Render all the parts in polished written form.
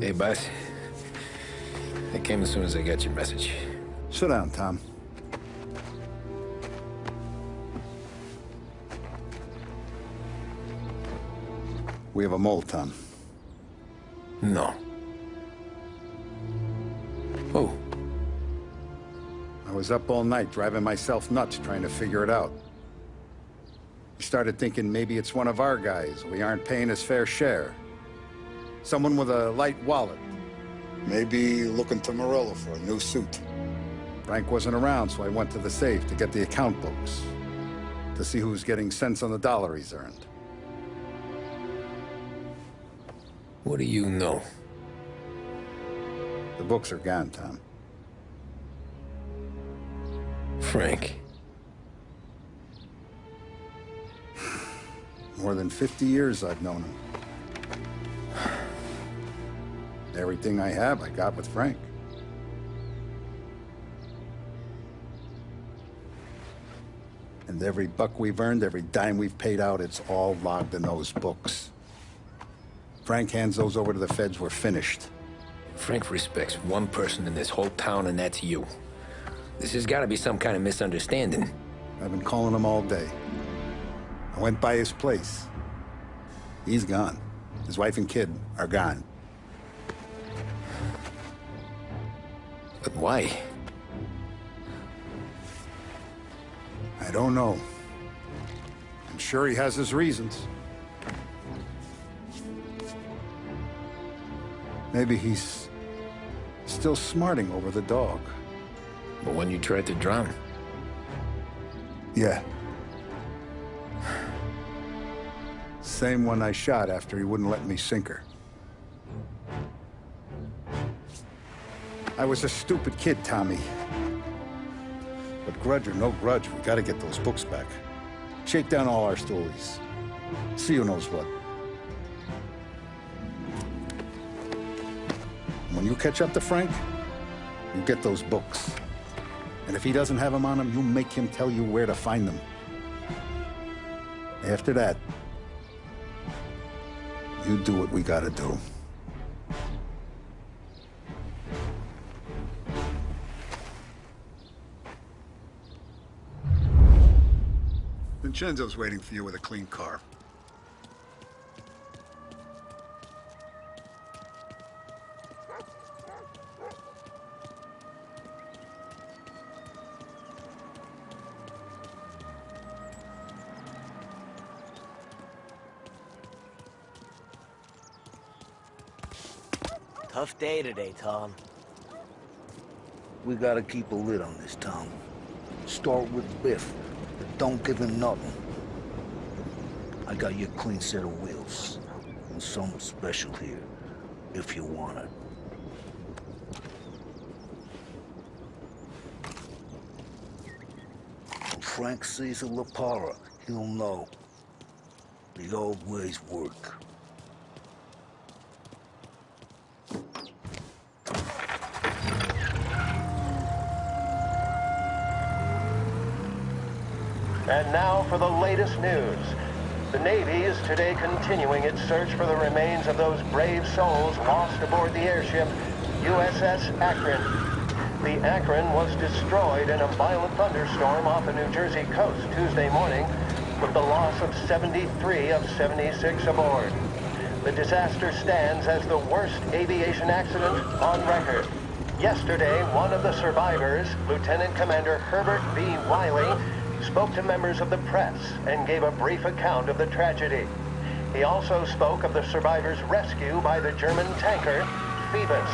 Hey, boss. I came as soon as I got your message. Sit down, Tom. We have a mole, Tom. No. Who? I was up all night driving myself nuts trying to figure it out. I started thinking maybe it's one of our guys. We aren't paying his fair share. Someone with a light wallet. Maybe looking to Morello for a new suit. Frank wasn't around, so I went to the safe to get the account books. To see who's getting cents on the dollar he's earned. What do you know? The books are gone, Tom. Frank. More than 50 years I've known him. Everything I have, I got with Frank. And every buck we've earned, every dime we've paid out, it's all logged in those books. Frank hands those over to the feds, we're finished. Frank respects one person in this whole town, and that's you. This has got to be some kind of misunderstanding. I've been calling him all day. I went by his place. He's gone. His wife and kid are gone. But why? I don't know. I'm sure he has his reasons. Maybe he's still smarting over the dog. The one you tried to drown? Yeah. Same one I shot after he wouldn't let me sink her. I was a stupid kid, Tommy. But grudge or no grudge, we gotta get those books back. Shake down all our stories. See who knows what. When you catch up to Frank, you get those books. And if he doesn't have them on him, you make him tell you where to find them. After that, you do what we gotta do. Vincenzo's waiting for you with a clean car. Tough day today, Tom. We gotta keep a lid on this town. Start with Biff, but don't give him nothing. I got you a clean set of wheels. And something special here, if you want it. When Frank sees a La Parra, he'll know. The old ways work. And now for the latest news. The Navy is today continuing its search for the remains of those brave souls lost aboard the airship USS Akron. The Akron was destroyed in a violent thunderstorm off the New Jersey coast Tuesday morning, with the loss of 73 of 76 aboard. The disaster stands as the worst aviation accident on record. Yesterday, one of the survivors, Lieutenant Commander Herbert V. Wiley, spoke to members of the press and gave a brief account of the tragedy. He also spoke of the survivors' rescue by the German tanker, Phoebus.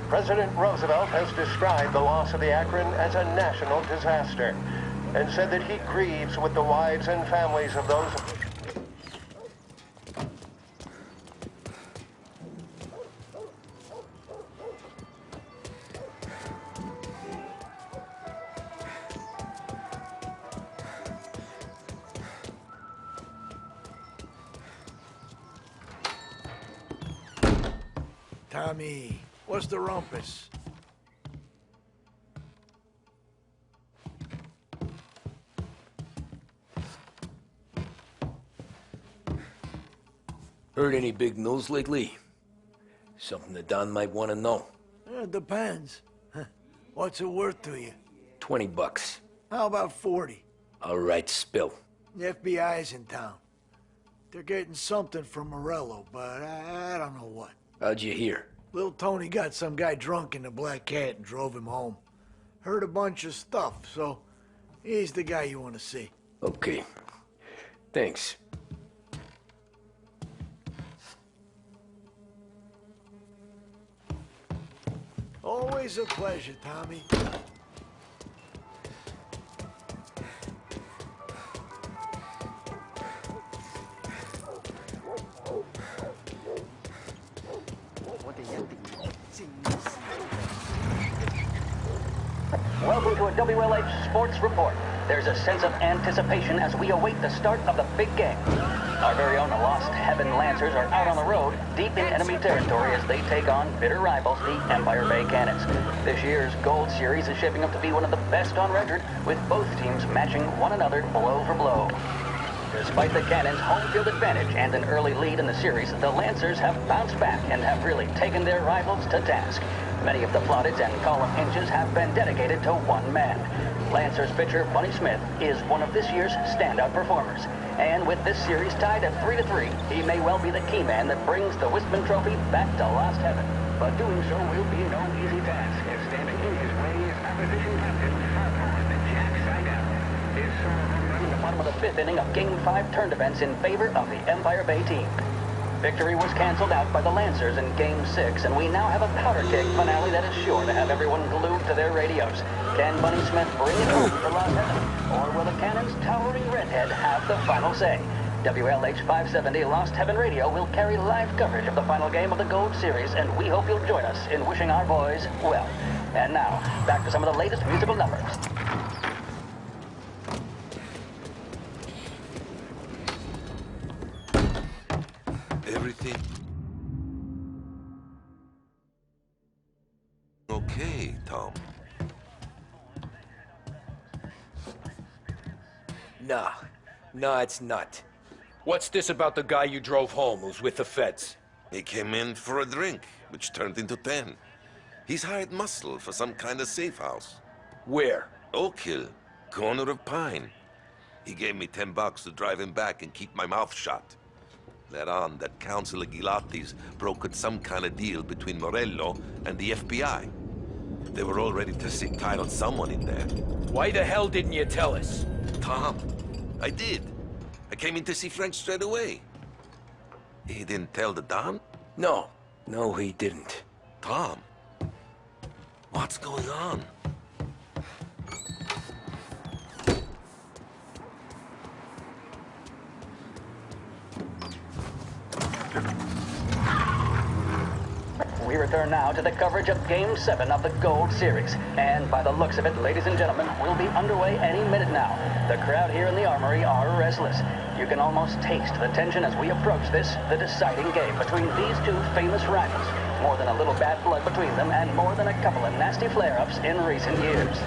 President Roosevelt has described the loss of the Akron as a national disaster and said that he grieves with the wives and families of those. Tommy, what's the rumpus? Heard any big news lately? Something the Don might want to know. It depends. What's it worth to you? $20. How about 40? All right, spill. The FBI's in town. They're getting something from Morello, but I don't know what. How'd you hear? Little Tony got some guy drunk in the Black Cat and drove him home. Heard a bunch of stuff, so he's the guy you want to see. Okay. Thanks. Always a pleasure, Tommy. Welcome to a WLH Sports Report. There's a sense of anticipation as we await the start of the big game. Our very own Lost's-Хэвен Lancers are out on the road, deep in enemy territory as they take on bitter rivals, the Empire Bay Cannons. This year's Gold Series is shaping up to be one of the best on record, with both teams matching one another blow for blow. Despite the Cannons' home field advantage and an early lead in the series, the Lancers have bounced back and have really taken their rivals to task. Many of the plaudits and column inches have been dedicated to one man. Lancers pitcher Bunny Smith is one of this year's standout performers. And with this series tied at 3-3, he may well be the key man that brings the Wistman Trophy back to Lost's-Хэven. But doing so will be no easy task, as standing in his way is opposition captain Jack Seidel. His solo home run in the bottom of the fifth inning of Game 5 turn events in favor of the Empire Bay team. Victory was canceled out by the Lancers in Game 6, and we now have a powder keg finale that is sure to have everyone glued to their radios. Can Bunny Smith bring it home for Lost's-Хэven, or will the Cannon's towering redhead have the final say? WLH 570 Lost's-Хэven Radio will carry live coverage of the final game of the Gold Series, and we hope you'll join us in wishing our boys well. And now, back to some of the latest musical numbers. Everything okay, Tom? Nah, it's not. What's this about the guy you drove home who's with the feds? He came in for a drink, which turned into 10. He's hired muscle for some kind of safe house. Where? Oak Hill, corner of Pine. He gave me $10 to drive him back and keep my mouth shut. Let on that Councilor Gilatti's brokered some kind of deal between Morello and the FBI. They were all ready to sit tight on someone in there. Why the hell didn't you tell us? Tom, I did. I came in to see Frank straight away. He didn't tell the Don? No, he didn't. Tom, what's going on? We return now to the coverage of Game 7 of the Gold Series. And by the looks of it, ladies and gentlemen, we'll be underway any minute now. The crowd here in the Armory are restless. You can almost taste the tension as we approach this, the deciding game between these two famous rivals. More than a little bad blood between them, and more than a couple of nasty flare-ups in recent years.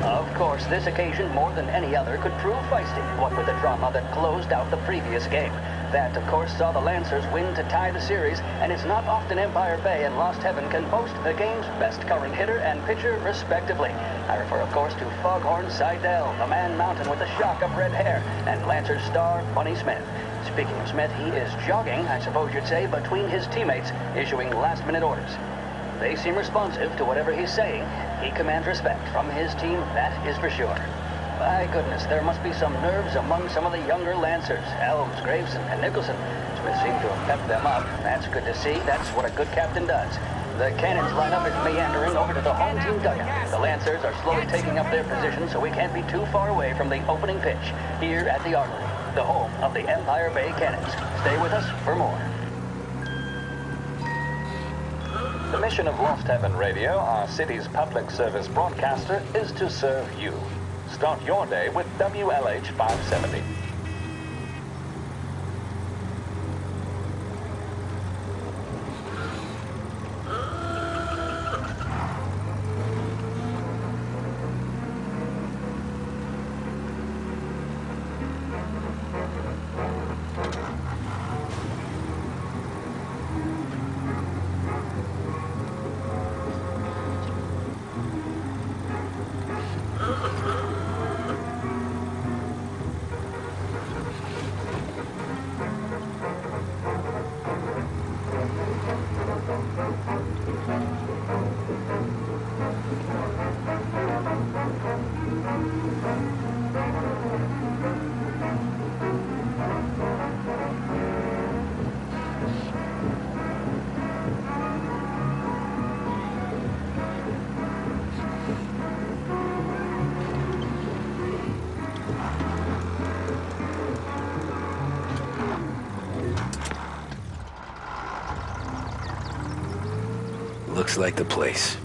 Of course, this occasion, more than any other, could prove feisty, what with the drama that closed out the previous game. That, of course, saw the Lancers win to tie the series, and it's not often Empire Bay and Lost's-Хэven can boast the game's best current hitter and pitcher, respectively. I refer, of course, to Foghorn Seidel, the man mountain with the shock of red hair, and Lancers star Bunny Smith. Speaking of Smith, he is jogging, I suppose you'd say, between his teammates, issuing last-minute orders. They seem responsive to whatever he's saying. He commands respect from his team, that is for sure. My goodness, there must be some nerves among some of the younger Lancers. Elms, Graveson, and Nicholson. Smith seemed to have pepped them up. That's good to see. That's what a good captain does. The Cannons lineup is meandering over to the home team dugout. The Lancers are slowly taking up their position, so we can't be too far away from the opening pitch here at the Armory, the home of the Empire Bay Cannons. Stay with us for more. The mission of Lost-Хэven Radio, our city's public service broadcaster, is to serve you. Start your day with WLH 570. Looks like the place.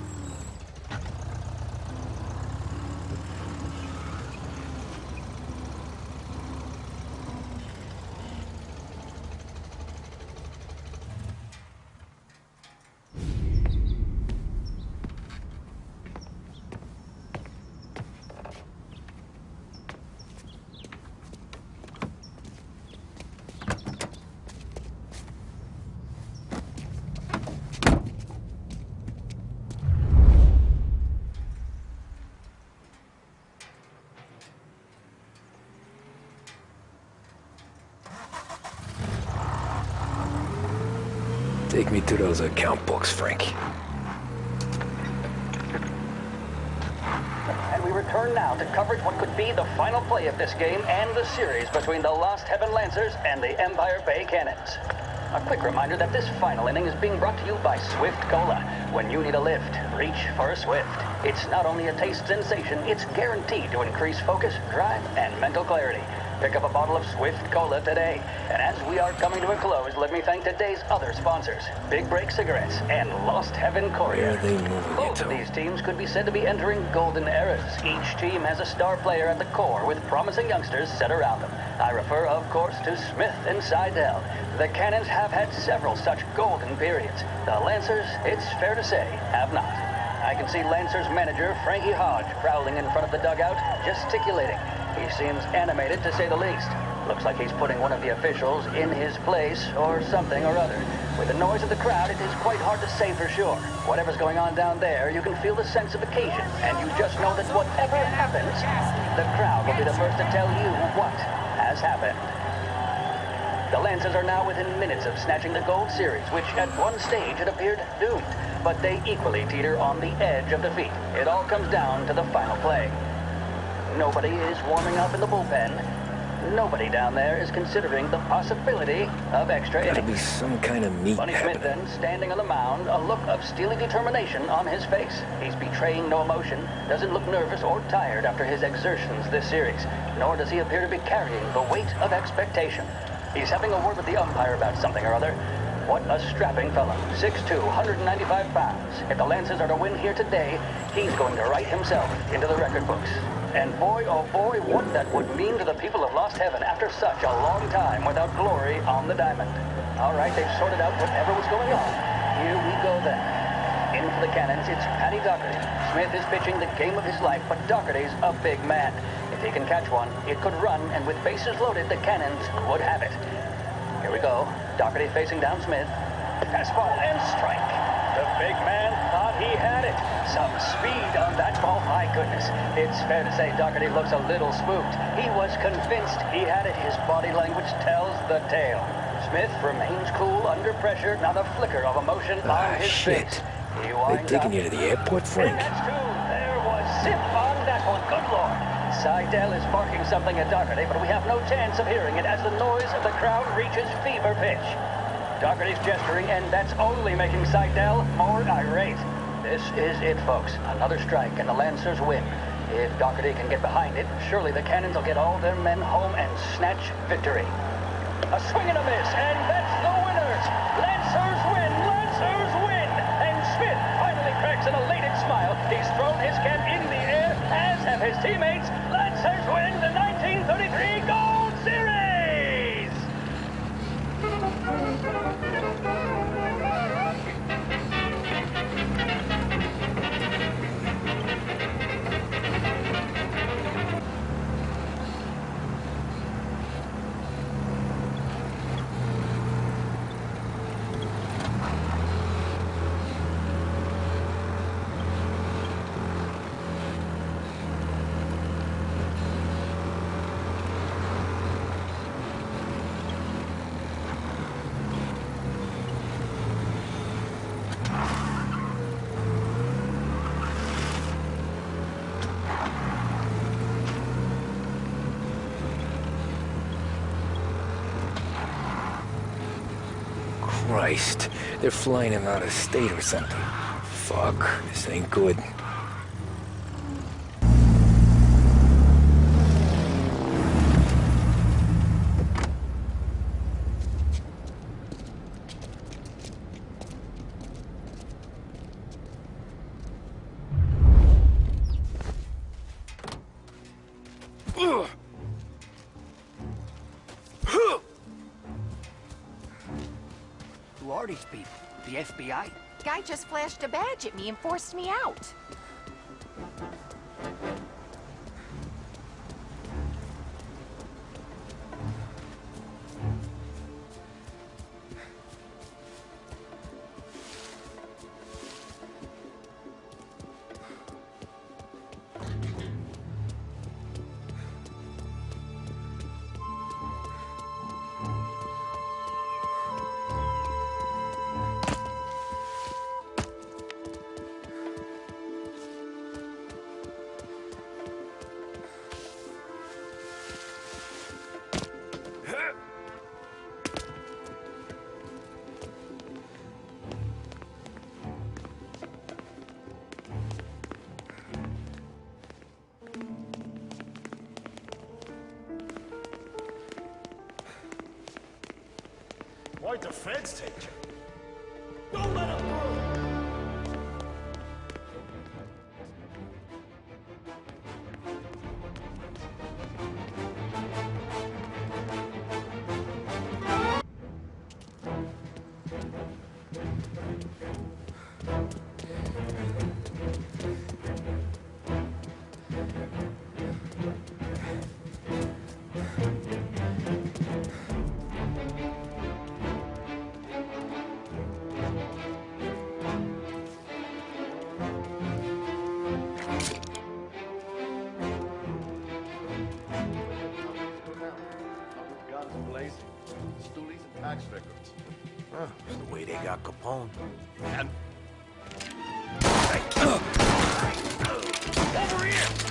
Take me to those account books, Frank. And we return now to coverage what could be the final play of this game and the series between the Losthaven Lancers and the Empire Bay Cannons. A quick reminder that this final inning is being brought to you by Swift Cola. When you need a lift, reach for a Swift. It's not only a taste sensation, it's guaranteed to increase focus, drive, and mental clarity. Pick up a bottle of Swift Cola today. And as we are coming to a close, let me thank today's other sponsors, Big Break Cigarettes and Losthaven Courier. Where are they moving Both of these teams could be said to be entering golden eras. Each team has a star player at the core with promising youngsters set around them. I refer, of course, to Smith and Seidel. The Cannons have had several such golden periods. The Lancers, it's fair to say, have not. I can see Lancers manager Frankie Hodge prowling in front of the dugout, gesticulating. He seems animated, to say the least. Looks like he's putting one of the officials in his place, or something or other. With the noise of the crowd, it is quite hard to say for sure. Whatever's going on down there, you can feel the sense of occasion, and you just know that whatever happens, the crowd will be the first to tell you what has happened. The Lancers are now within minutes of snatching the Gold Series, which at one stage had appeared doomed, but they equally teeter on the edge of defeat. It all comes down to the final play. Nobody is warming up in the bullpen. Nobody down there is considering the possibility of extra Gotta innings. be some kind of meat Bunny Smith happening. then, standing on the mound, a look of steely determination on his face. He's betraying no emotion, doesn't look nervous or tired after his exertions this series, nor does he appear to be carrying the weight of expectation. He's having a word with the umpire about something or other. What a strapping fellow. 6'2", 195 pounds. If the Lancers are to win here today, he's going to write himself into the record books. And boy, oh boy, what that would mean to the people of Losthaven after such a long time without glory on the diamond. All right, they've sorted out whatever was going on. Here we go then. In for the Cannons, it's Paddy Doherty. Smith is pitching the game of his life, but Doherty's a big man. If he can catch one, it could run, and with bases loaded, the Cannons would have it. Here we go. Doherty facing down Smith. Fastball and strike. The big man thought he had it. Some speed on that ball, my goodness. It's fair to say Doherty looks a little spooked. He was convinced he had it. His body language tells the tale. Smith remains cool under pressure, not a flicker of emotion on his face. He They winds taking up. you to the airport, Frank? And that's true. There was zip on that one. Good Lord. Seidel is barking something at Doherty, but we have no chance of hearing it as the noise of the crowd reaches fever pitch. Doherty's gesturing, and that's only making Seidel more irate. This is it, folks. Another strike, and the Lancers win. If Doherty can get behind it, surely the Cannons will get all their men home and snatch victory. A swing and a miss, and that's the winners! Lancers win! Lancers win! And Smith finally cracks an elated smile. He's thrown his cap in the air, as have his teammates. Lancers win the 1933 Gold Series! Christ, they're flying him out of state or something. Fuck, this ain't good. these people? The FBI? Guy just flashed a badge at me and forced me out. Why'd the feds take you? Don't let them through! It's the way they got Capone. And Over here!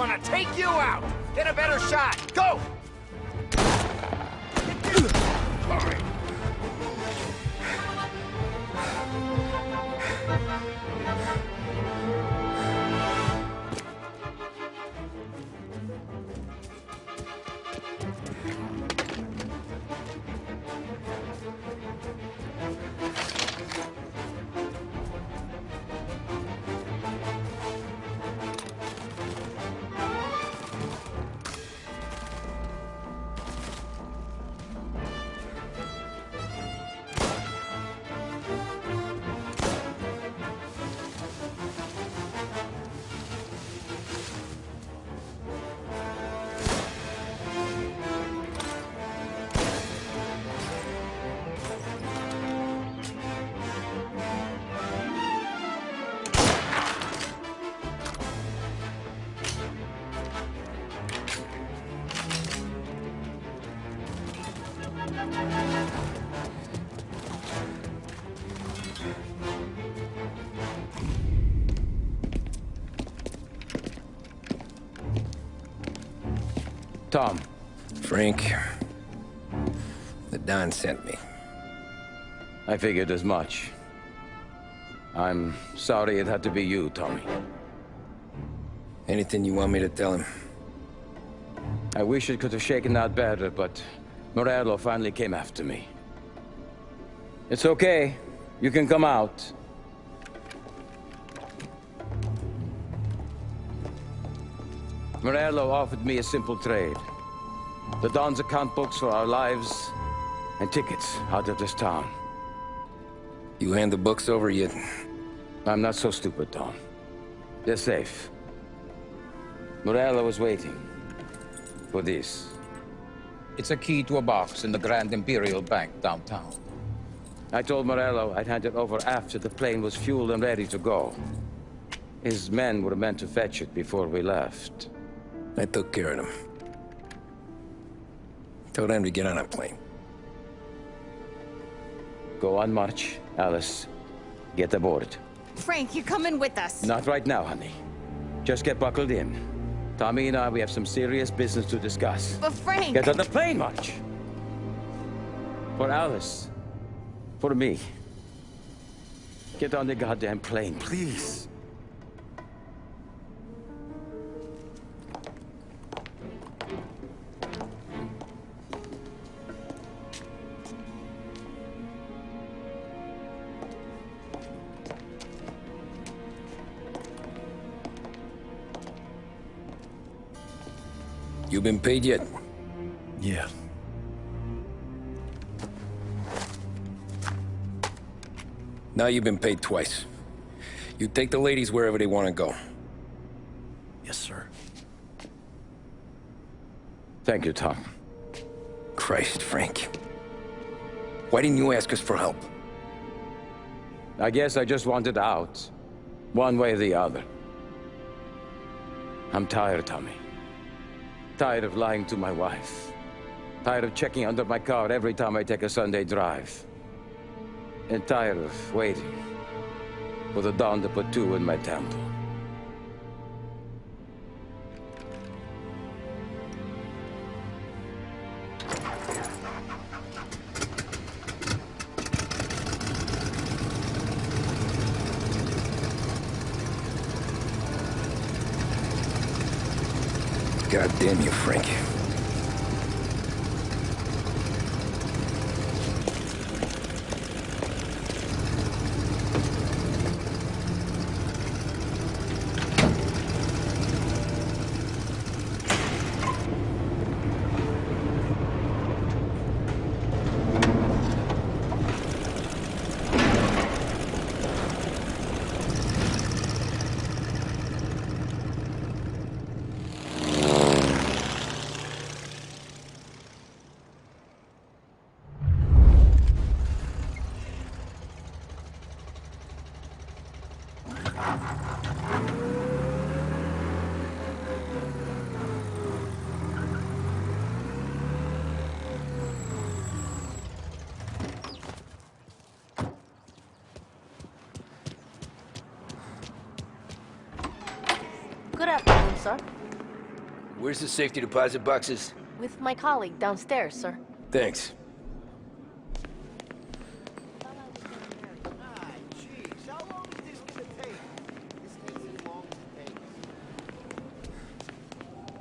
Gonna take you out! Get a better shot! Go! Tom. Frank. The Don sent me. I figured as much. I'm sorry it had to be you, Tommy. Anything you want me to tell him? I wish it could have shaken out better, but Morello finally came after me. It's okay. You can come out. Morello offered me a simple trade. The Don's account books for our lives and tickets out of this town. You hand the books over yet? I'm not so stupid, Tom. They're safe. Morello was waiting for this. It's a key to a box in the Grand Imperial Bank downtown. I told Morello I'd hand it over after the plane was fueled and ready to go. His men were meant to fetch it before we left. I took care of them. Told them to get on a plane. Go on, March. Alice, get aboard. Frank, you're coming with us. Not right now, honey. Just get buckled in. Tommy and I, we have some serious business to discuss. But Frank... Get on the plane, March! For Alice. For me. Get on the goddamn plane, please. You been paid yet? Yeah. Now you've been paid twice. You take the ladies wherever they want to go. Yes, sir. Thank you, Tom. Christ, Frank. Why didn't you ask us for help? I guess I just wanted out. One way or the other. I'm tired, Tommy. Tired of lying to my wife. Tired of checking under my car every time I take a Sunday drive. And tired of waiting for the dawn to put two in my temple. God damn you, Frank. Good afternoon, sir. Where's the safety deposit boxes? With my colleague downstairs, sir. Thanks.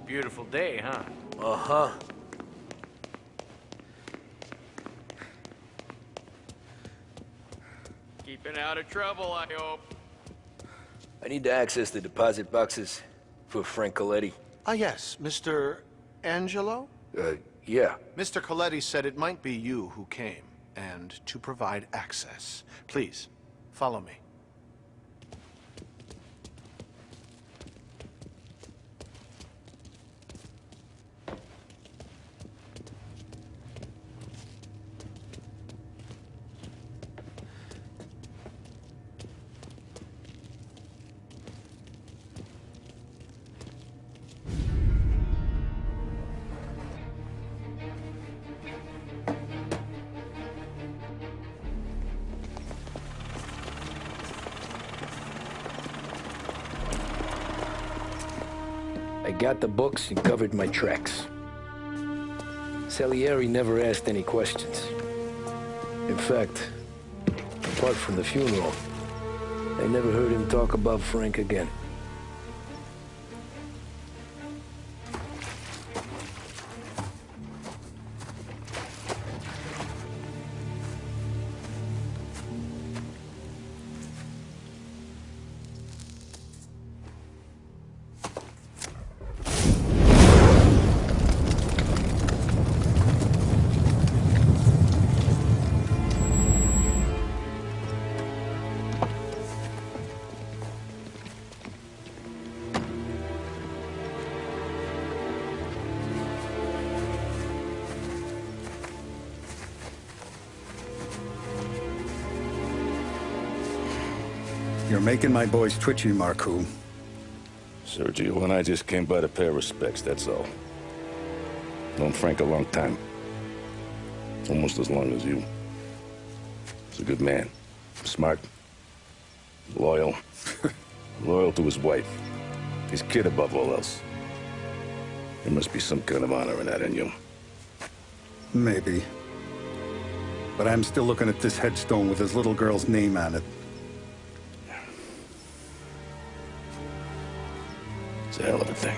Beautiful day, huh? Uh-huh. Keeping out of trouble, I hope. I need to access the deposit boxes for Frank Coletti. Ah, yes, Mr. Angelo? Yeah. Mr. Coletti said it might be you who came, and to provide access. Please, follow me. I got the books and covered my tracks. Salieri never asked any questions. In fact, apart from the funeral, I never heard him talk about Frank again. You're making my boys twitchy, Marku. Sergio and I just came by to pay our respects, that's all. Known Frank a long time. Almost as long as you. He's a good man. Smart. Loyal. Loyal to his wife. His kid above all else. There must be some kind of honor in that in you. Maybe. But I'm still looking at this headstone with his little girl's name on it. It's a hell of a thing.